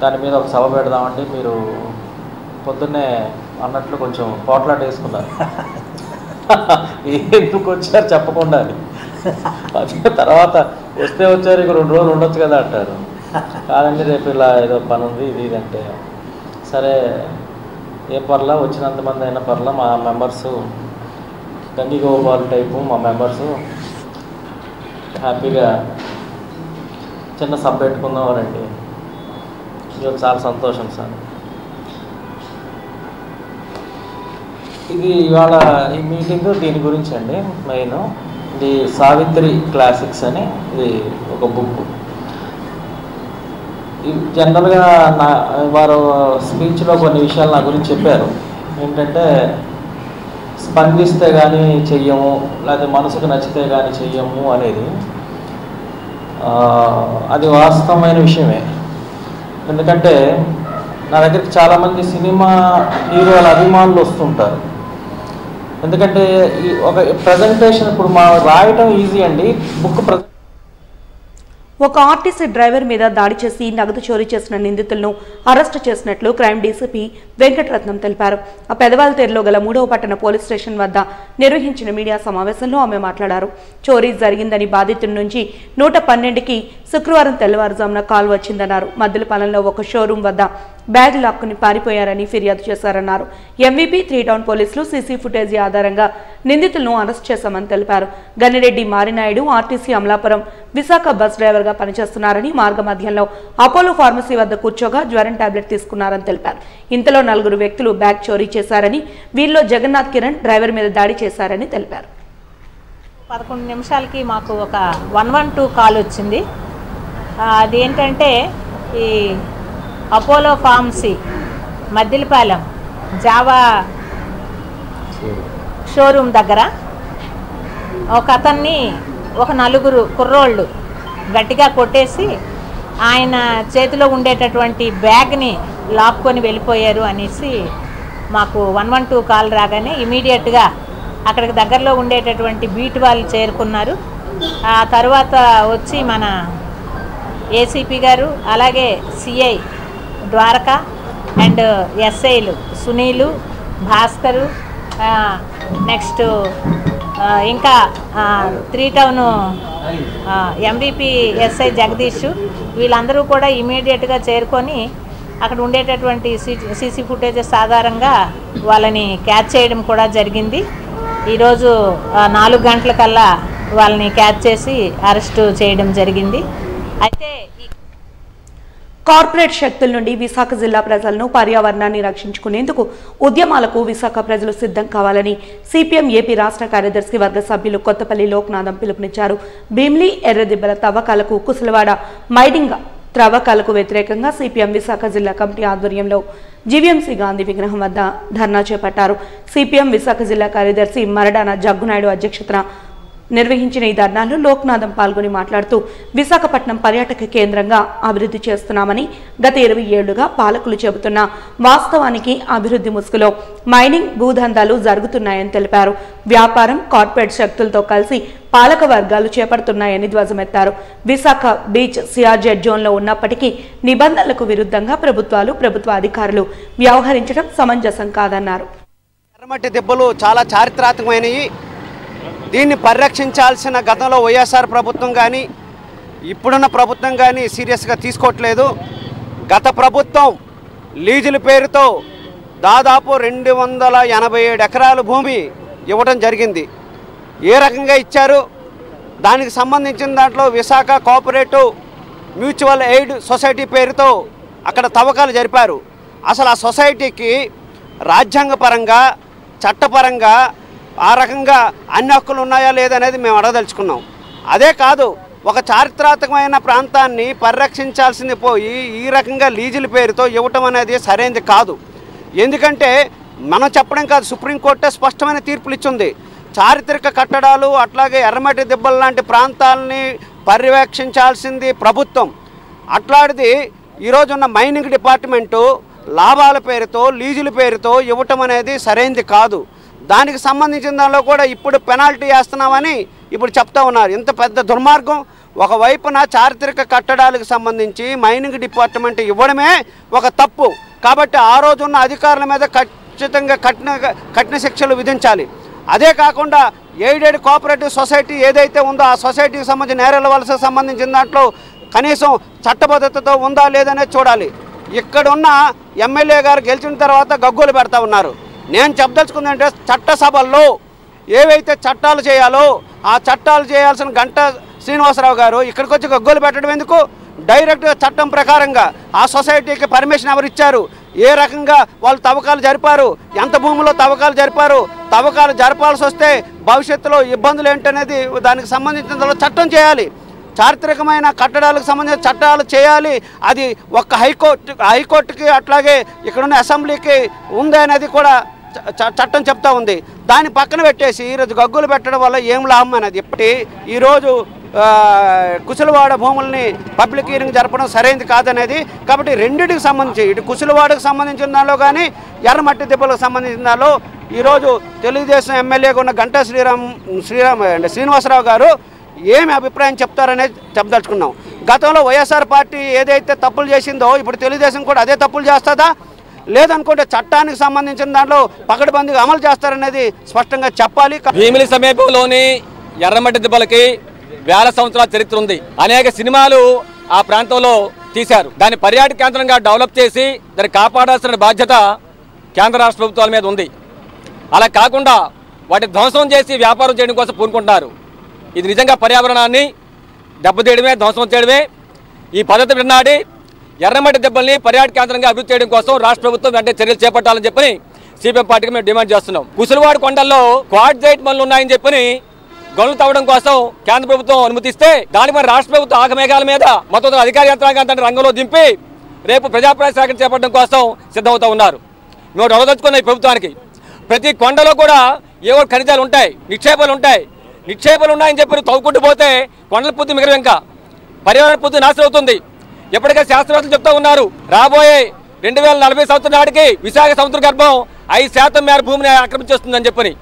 దాని మీద ఒక సభ పెడదామండి మీరు పొద్దున్నే అన్నట్లు కొంచెం పోట్లాట వేసుకున్నారు ఎందుకు వచ్చారు చెప్పకుండా అదే తర్వాత వస్తే వచ్చారు ఇక 2 రోజులు ఉండొచ్చు కదా అంటారు కాదండి రేపు ఇలా ఏదో పని ఉంది ఇది అంటే సరే ఏ పర్లా వచ్చినంతమంది అయినా పర్లా మా మెంబర్స్ గంగిగోపాల్ టైపు మా మెంబర్సు హ్యాపీగా చిన్న సభ పెట్టుకుందామనండి ఇది చాలా సంతోషం సార్. ఇది ఇవాళ ఈ మీటింగ్ దీని గురించి అండి మెయిన్ ఇది సావిత్రి క్లాసిక్స్ అని ఇది ఒక బుక్. జనరల్గా వారు స్పీచ్లో కొన్ని విషయాలు నా గురించి చెప్పారు. ఏంటంటే స్పందిస్తే కానీ చెయ్యము లేకపోతే మనసుకు నచ్చితే కానీ చెయ్యము అనేది అది వాస్తవమైన విషయమే. ఎందుకంటే నా దగ్గరికి చాలామంది సినిమా హీరోల అభిమానులు వస్తుంటారు. ఎందుకంటే ఈ ఒక ప్రజెంటేషన్ ఇప్పుడు మా రాయటం ఈజీ అండి, బుక్ ఒక ఆర్టీసీ డ్రైవర్ మీద దాడి చేసి నగదు చోరీ చేసిన నిందితులను అరెస్టు చేసినట్లు క్రైమ్ డీసీపీ వెంకటరత్నం తెలిపారు. ఆ పెదవాలతేరులో గల 3వ పట్టణ పోలీస్ స్టేషన్ వద్ద నిర్వహించిన మీడియా సమావేశంలో ఆమె మాట్లాడారు. చోరీ జరిగిందని బాధితుడి నుంచి 112కి శుక్రవారం తెల్లవారుజామున కాల్ వచ్చిందన్నారు. మద్దిలపాలెంలో ఒక షోరూం వద్ద బ్యాగ్ లాక్కుని పారిపోయారని ఫిర్యాదు చేశారన్నారు. ఎంవీపీ 3 టౌన్ పోలీసులు సీసీ ఫుటేజీ ఆధారంగా నిందితులను అరెస్ట్ చేశామని తెలిపారు. గన్నిరెడ్డి మారినాయుడు ఆర్టీసీ అమలాపురం విశాఖ బస్ డ్రైవర్గా పనిచేస్తున్నారని, మార్గ మధ్యంలో అపోలో ఫార్మసీ వద్ద కూర్చోగా జ్వరం టాబ్లెట్ తీసుకున్నారని తెలిపారు. ఇంతలో 4 వ్యక్తులు బ్యాగ్ చోరీ చేశారని, వీరిలో జగన్నాథ్ కిరణ్ డ్రైవర్ మీద దాడి చేశారని తెలిపారు. 11 నిమిషాలకి మాకు ఒక 112 కాల్ వచ్చింది. అదేంటంటే ఈ Apollo pharmacy Maddilapalem Java showroom దగ్గర ఒక అతన్ని ఒక 4 కుర్రోళ్ళు గట్టిగా కొట్టేసి ఆయన చేతిలో ఉండేటటువంటి బ్యాగ్ని లాక్కొని వెళ్ళిపోయారు అనేసి మాకు 112 కాల్ రాగానే ఇమీడియట్గా అక్కడికి దగ్గరలో ఉండేటటువంటి బీట్ వాళ్ళు చేరుకున్నారు. ఆ తర్వాత వచ్చి మన ఏసీపీ గారు అలాగే సిఐ ద్వారకా అండ్ ఎస్ఐలు సునీలు, భాస్కరు, నెక్స్ట్ ఇంకా 3 టౌన్ ఎంవీపీ ఎస్ఐ జగదీష్ వీళ్ళందరూ కూడా ఇమీడియట్గా చేరుకొని అక్కడ ఉండేటటువంటి సీసీ ఫుటేజెస్ ఆధారంగా వాళ్ళని క్యాచ్ చేయడం కూడా జరిగింది. ఈరోజు 4 గంటలకల్లా వాళ్ళని క్యాచ్ చేసి అరెస్టు చేయడం జరిగింది. అయితే కార్పొరేట్ శక్తుల నుండి విశాఖ జిల్లా ప్రజలను, పర్యావరణాన్ని రక్షించుకునేందుకు ఉద్యమాలకు విశాఖ ప్రజలు సిద్ధం కావాలని సిపిఎం ఏపీ రాష్ట్ర కార్యదర్శి వర్గ సభ్యులు కొత్తపల్లి లోక్నాథం పిలుపునిచ్చారు. భీమిలి ఎర్రదిబ్బల తవ్వకాలకు, కుసులవాడ మైడింగ త్రవ్వకాలకు వ్యతిరేకంగా సిపిఎం విశాఖ జిల్లా కమిటీ ఆధ్వర్యంలో జీవీఎంసీ గాంధీ విగ్రహం వద్ద ధర్నా చేపట్టారు. సిపిఎం విశాఖ జిల్లా కార్యదర్శి మరడాన జగ్గునాయుడు అధ్యక్షతన నిర్వహించిన ఈ ధర్నాలో లోక్నాథం పాల్గొని మాట్లాడుతూ విశాఖపట్నం పర్యాటక కేంద్రంగా అభివృద్ధి చేస్తున్నామని, గత 20 ఏళ్లుగా పాలకులు చెబుతున్న వాస్తవానికి అభివృద్ధి ముసుగులో మైనింగ్ భూదందాలు జరుగుతున్నాయని తెలిపారు. వ్యాపారం, కార్పొరేట్ శక్తులతో కలిసి పాలక వర్గాలు చేపడుతున్నాయని ధ్వజమెత్తారు. విశాఖ బీచ్ సిఆర్జెడ్ జోన్లో ఉన్నప్పటికీ నిబంధనలకు విరుద్ధంగా ప్రభుత్వ అధికారులు వ్యవహరించడం సమంజసం కాదన్నారు. ఎర్రమట్టి దెబ్బలు చాలా చారిత్రాత్మకమైనవి. దీన్ని పరిరక్షించాల్సిన గతంలో వైఎస్ఆర్ ప్రభుత్వం కానీ ఇప్పుడున్న ప్రభుత్వం కానీ సీరియస్గా తీసుకోవట్లేదు. గత ప్రభుత్వం లీజుల పేరుతో దాదాపు 287 ఎకరాల భూమి ఇవ్వడం జరిగింది. ఏ రకంగా ఇచ్చారు, దానికి సంబంధించిన దాంట్లో Visakha cooperative mutual aid society పేరుతో అక్కడ తవ్వకాలు జరిపారు. అసలు ఆ సొసైటీకి రాజ్యాంగపరంగా, చట్టపరంగా ఆ రకంగా అన్ని హక్కులు ఉన్నాయా లేదనేది మేము అడగదలుచుకున్నాం. అదే కాదు, ఒక చారిత్రాత్మకమైన ప్రాంతాన్ని పరిరక్షించాల్సింది పోయి ఈ రకంగా లీజుల పేరుతో ఇవ్వటం అనేది సరైనది కాదు. ఎందుకంటే మనం చెప్పడం కాదు, సుప్రీంకోర్టే స్పష్టమైన తీర్పులు ఇచ్చింది. చారిత్రక కట్టడాలు అట్లాగే ఎర్రమట్టి దిబ్బలు లాంటి ప్రాంతాలని పర్యవేక్షించాల్సింది ప్రభుత్వం. అట్లాంటిది ఈరోజున్న మైనింగ్ డిపార్ట్మెంటు లాభాల పేరుతో లీజుల పేరుతో ఇవ్వటం అనేది సరైనది కాదు. దానికి సంబంధించిన దానిలో కూడా ఇప్పుడు పెనాల్టీ వేస్తున్నామని ఇప్పుడు చెప్తా ఉన్నారు. ఇంత పెద్ద దుర్మార్గం. ఒకవైపున చారిత్రక కట్టడాలకు సంబంధించి మైనింగ్ డిపార్ట్మెంట్ ఇవ్వడమే ఒక తప్పు. కాబట్టి ఆ రోజున్న అధికారుల మీద ఖచ్చితంగా కఠిన శిక్షలు విధించాలి. అదే కాకుండా ఎయిడెడ్ కోఆపరేటివ్ సొసైటీ ఏదైతే ఉందో ఆ సొసైటీకి సంబంధించిన నేరాల వలసకు సంబంధించిన దాంట్లో కనీసం చట్టబద్ధతతో ఉందా లేదనేది చూడాలి. ఇక్కడున్న ఎమ్మెల్యే గారు గెలిచిన తర్వాత గగ్గోలు పెడతా ఉన్నారు. నేను చెప్పదలుచుకుందంటే చట్టసభల్లో ఏవైతే చట్టాలు చేయాలో ఆ చట్టాలు చేయాల్సిన గంటా శ్రీనివాసరావు గారు ఇక్కడికి వచ్చి గగ్గోలు పెట్టడం ఎందుకు? డైరెక్ట్గా చట్టం ప్రకారంగా ఆ సొసైటీకి పర్మిషన్ ఎవరు ఇచ్చారు, ఏ రకంగా వాళ్ళు తవ్వకాలు జరిపారు, ఎంత భూమిలో తవ్వకాలు జరిపారు, తవ్వకాలు జరపాల్సి వస్తే భవిష్యత్తులో ఇబ్బందులు ఏంటనేది దానికి సంబంధించిన చట్టం చేయాలి. చారిత్రకమైన కట్టడాలకు సంబంధించిన చట్టాలు చేయాలి. అది ఒక్క హైకోర్టుకి అట్లాగే ఇక్కడున్న అసెంబ్లీకి ఉంది అనేది కూడా చట్టం చెప్తా ఉంది. దాన్ని పక్కన పెట్టేసి ఈరోజు గగ్గులు పెట్టడం వల్ల ఏం లాభం అనేది ఇప్పటి ఈరోజు కుసులవాడ భూముల్ని పబ్లిక్ హీరింగ్ జరపడం సరైనది కాదనేది. కాబట్టి రెండింటికి సంబంధించి ఇటు కుసులవాడకు సంబంధించిన దానిలో కానీ ఎర్రమట్టి దెబ్బలకు సంబంధించిన దానిలో ఈరోజు తెలుగుదేశం ఎమ్మెల్యేగా ఉన్న గంటా శ్రీనివాసరావు గారు ఏమి అభిప్రాయం చెప్తారనేది చెప్పదలుచుకున్నాం. గతంలో వైఎస్ఆర్ పార్టీ ఏదైతే తప్పులు చేసిందో ఇప్పుడు తెలుగుదేశం కూడా అదే తప్పులు చేస్తుందా లేదనుకుంటే చట్టానికి సంబంధించిన దాంట్లో పకడ్బందీగా అమలు చేస్తారనేది స్పష్టంగా చెప్పాలి. భీమిలి సమీపంలోని ఎర్రమట్టి దెబ్బలకి వేల సంవత్సరాల చరిత్ర ఉంది. అనేక సినిమాలు ఆ ప్రాంతంలో తీశారు. దాన్ని పర్యాటక కేంద్రంగా డెవలప్ చేసి దాన్ని కాపాడాల్సిన బాధ్యత కేంద్ర రాష్ట్ర ప్రభుత్వాల మీద ఉంది. అలా కాకుండా వాటి ధ్వంసం చేసి వ్యాపారం చేయడం కోసం పూనుకుంటున్నారు. ఇది నిజంగా పర్యావరణాన్ని దెబ్బతీయడమే, ధ్వంసం చేయడమే. ఈ పద్ధతి విన్నాడి ఎర్రమట్టి దెబ్బల్ని పర్యాటక కేంద్రంగా అభివృద్ధి చేయడం కోసం రాష్ట్ర ప్రభుత్వం వెంటనే చర్యలు చేపట్టాలని చెప్పని సిపిఎం పార్టీకి మేము డిమాండ్ చేస్తున్నాం. కుసులవాడ కొండల్లో క్వార్ట్జైట్ పనులు ఉన్నాయని చెప్పని గనులు తవ్వడం కోసం కేంద్ర ప్రభుత్వం అనుమతిస్తే దానికి మరి రాష్ట్ర ప్రభుత్వం ఆగమేఘాల మీద మొత్తం అధికార యంత్రాంగాన్ని రంగంలో దింపి రేపు ప్రజాప్రాయ సేకరణ చేపట్టడం కోసం సిద్ధమవుతూ ఉన్నారు. మేము అడగదలుచుకున్న ఈ ప్రభుత్వానికి ప్రతి కొండలో కూడా ఏవో ఖనిజాలు ఉంటాయి, నిక్షేపాలు ఉంటాయి. నిక్షేపాలు ఉన్నాయని చెప్పి తవ్వుకుంటూ పోతే కొండల పూర్తి మిగలవు, ఇంకా పర్యావరణ పూర్తి నాశనం అవుతుంది. ఎప్పటికీ శాస్త్రవేత్తలు చెప్తా ఉన్నారు రాబోయే 2040 సంవత్సరం నాటికి విశాఖ సముద్ర గర్భం 5% మేర భూమిని ఆక్రమించేస్తుందని చెప్పని.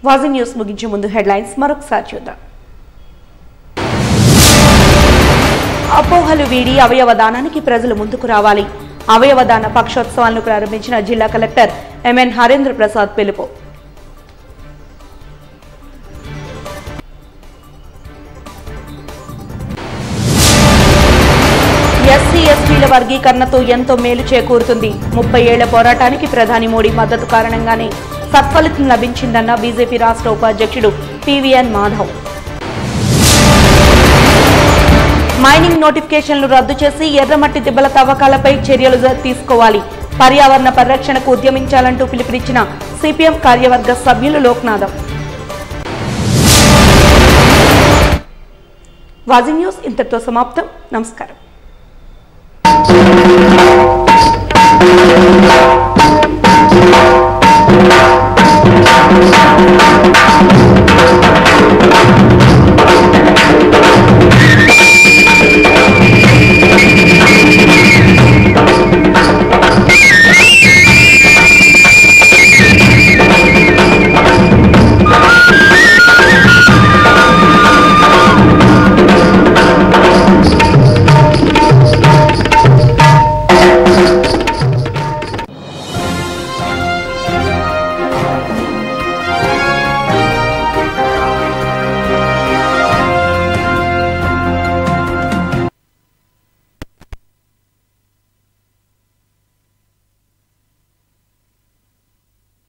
వాజీ న్యూస్ ముగించే ముందు హెడ్లైన్స్ మరొకసారి చూద్దాం. అపోహలు వీడి అవయవ దానానికి ప్రజలు ముందుకు రావాలి. అవయవ దాన పక్షోత్సవాలను ప్రారంభించిన జిల్లా కలెక్టర్ ఎంఎన్ హరేంద్ర ప్రసాద్ పిలుపు. ఎస్సీ ఎస్టీల వర్గీకరణతో ఎంతో మేలు చేకూరుతుంది. 30 ఏళ్ల పోరాటానికి ప్రధాని మోడీ మద్దతు కారణంగానే సత్ఫలితం లభించిందన్న బీజేపీ రాష్ట్ర ఉపాధ్యక్షుడు పివిఎన్ మాధవ్. మైనింగ్ నోటిఫికేషన్లు రద్దు చేసి ఎర్రమట్టి దిబ్బల తవ్వకాలపై చర్యలు తీసుకోవాలి. పర్యావరణ పరిరక్షణకు ఉద్యమించాలంటూ పిలుపునిచ్చిన సిపిఎం కార్యవర్గ సభ్యులు లోక్నాథం. వాజీ న్యూస్ ఇంతటితో సమాప్తం. నమస్కారం. Thank you.